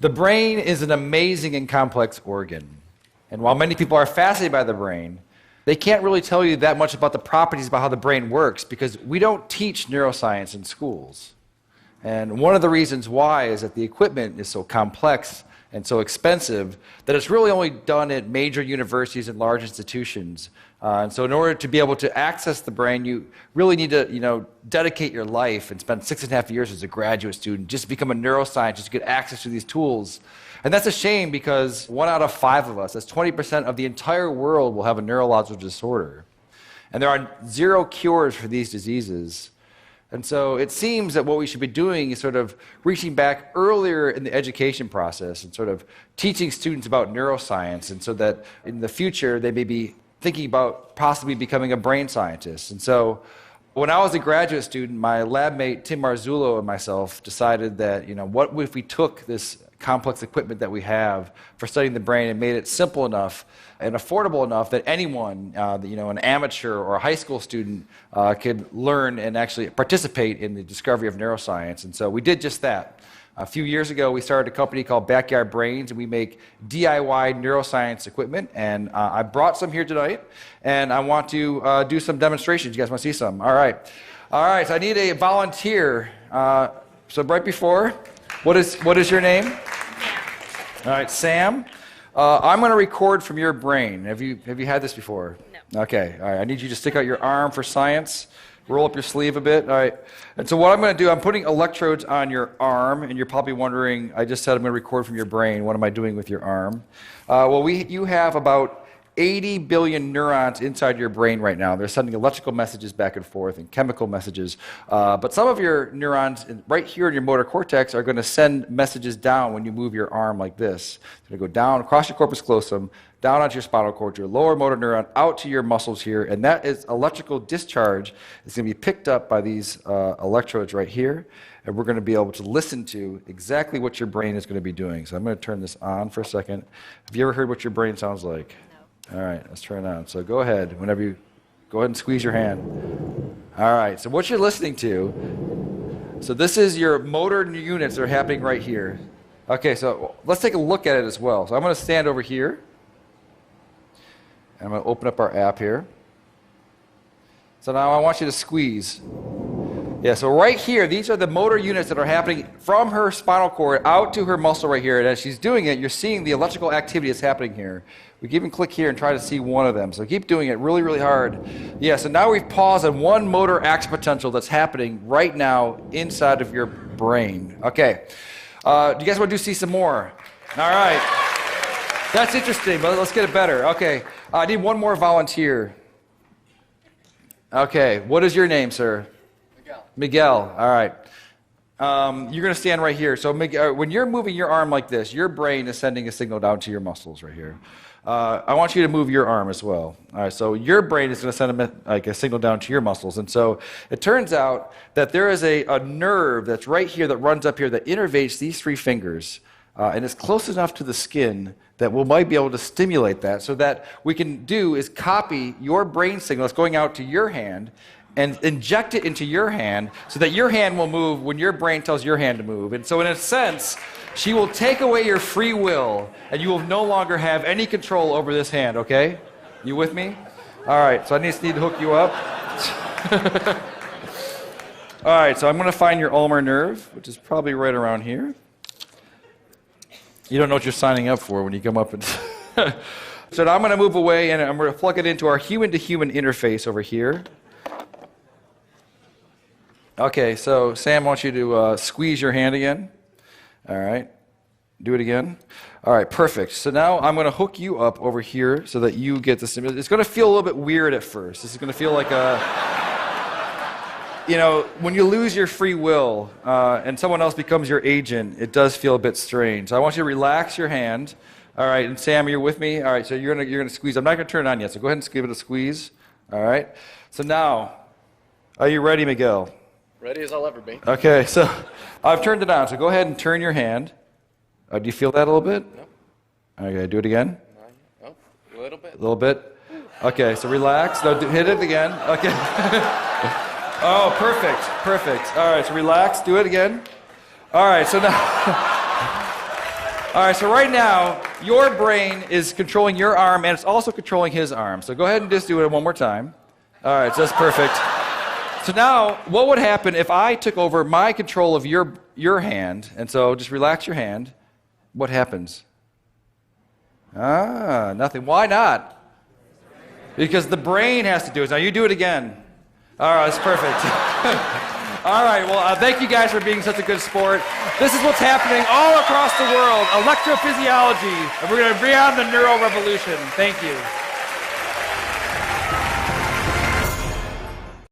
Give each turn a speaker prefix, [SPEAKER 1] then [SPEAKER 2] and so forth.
[SPEAKER 1] The brain is an amazing and complex organ. And while many people are fascinated by the brain, they can't really tell you that much about the properties about how the brain works because we don't teach neuroscience in schools. And one of the reasons why is that the equipment is so complex and so expensive that it's really only done at major universities and large institutions. And so in order to be able to access the brain, you really need to dedicate your life and spend 6.5 years as a graduate student just to become a neuroscientist to get access to these tools. And that's a shame because 1 out of 5 of us, that's 20% of the entire world, will have a neurological disorder. And there are 0 cures for these diseases. And so it seems that what we should be doing is sort of reaching back earlier in the education process and sort of teaching students about neuroscience, and so that in the future they may be thinking about possibly becoming a brain scientist. And so when I was a graduate student, my lab mate Tim Marzullo and myself decided that, what if we took this complex equipment that we have for studying the brain and made it simple enough and affordable enough that anyone, an amateur or a high school student, could learn and actually participate in the discovery of neuroscience. And so we did just that. A few years ago, we started a company called Backyard Brains, and we make DIY neuroscience equipment. And I brought some here tonight, and I want to do some demonstrations. You guys want to see some? All right. All right, so I need a volunteer. So right before, what is your name? All right, Sam. I'm going to record from your brain. Have you had this before? No. Okay. All right. I need you to stick out your arm for science. Roll up your sleeve a bit. All right. And so what I'm going to do, I'm putting electrodes on your arm, and you're probably wondering, I just said I'm going to record from your brain. What am I doing with your arm? You have about 80 billion neurons inside your brain right now. They're sending electrical messages back and forth and chemical messages. But some of your neurons right here in your motor cortex are going to send messages down when you move your arm like this. It's going to go down across your corpus callosum, down onto your spinal cord, your lower motor neuron, out to your muscles here. And that is electrical discharge. It's going to be picked up by these electrodes right here. And we're going to be able to listen to exactly what your brain is going to be doing. So I'm going to turn this on for a second. Have you ever heard what your brain sounds like? All right, let's turn it on. So go ahead, go ahead and squeeze your hand. All right, so what you're listening to, so this is your motor units that are happening right here. Okay, so let's take a look at it as well. So I'm going to stand over here. And I'm going to open up our app here. So now I want you to squeeze. Yeah, so right here, these are the motor units that are happening from her spinal cord out to her muscle right here. And as she's doing it, you're seeing the electrical activity that's happening here. We can even click here and try to see one of them. So keep doing it really, really hard. Yeah, so now we've paused on one motor action potential that's happening right now inside of your brain. Okay. Do you guys want to see some more? All right. That's interesting, but let's get it better. Okay. I need one more volunteer. Okay. What is your name, sir? Miguel. All right. You're going to stand right here. So Miguel, when you're moving your arm like this, your brain is sending a signal down to your muscles right here. I want you to move your arm as well. All right, so your brain is going to send a signal down to your muscles. And so it turns out that there is a nerve that's right here that runs up here that innervates these 3 fingers. And it's close enough to the skin that we might be able to stimulate that. So that we can do is copy your brain signal that's going out to your hand and inject it into your hand so that your hand will move when your brain tells your hand to move. And so in a sense, she will take away your free will, and you will no longer have any control over this hand, okay? You with me? All right, so I just need to hook you up. All right, so I'm going to find your ulnar nerve, which is probably right around here. You don't know what you're signing up for when you come up and... So now I'm going to move away, and I'm going to plug it into our human-to-human interface over here. Okay, so Sam wants you to squeeze your hand again. All right, do it again. All right, perfect. So now I'm going to hook you up over here so that you get the stimulus. It's going to feel a little bit weird at first. This is going to feel like when you lose your free will and someone else becomes your agent, it does feel a bit strange. So I want you to relax your hand. All right, and Sam, you're with me? All right, so you're going to squeeze. I'm not going to turn it on yet, so go ahead and give it a squeeze. All right. So now, are you ready, Miguel?
[SPEAKER 2] Ready as I'll ever be. Okay,
[SPEAKER 1] so I've turned it on, so go ahead and turn your hand. Do you feel that a little bit?
[SPEAKER 2] No.
[SPEAKER 1] Okay, do it again.
[SPEAKER 2] No, a little bit.
[SPEAKER 1] A little bit? Okay, so relax. No, hit it again. Okay. Oh, perfect. All right, so relax. Do it again. All right, so now... All right, so right now, your brain is controlling your arm, and it's also controlling his arm. So go ahead and just do it one more time. All right, so that's perfect. So now, what would happen if I took over my control of your hand? And so just relax your hand. What happens? Nothing. Why not? Because the brain has to do it. Now you do it again. All right, that's perfect. All right, well, thank you guys for being such a good sport. This is what's happening all across the world, electrophysiology, and we're going to bring on the neuro revolution. Thank you.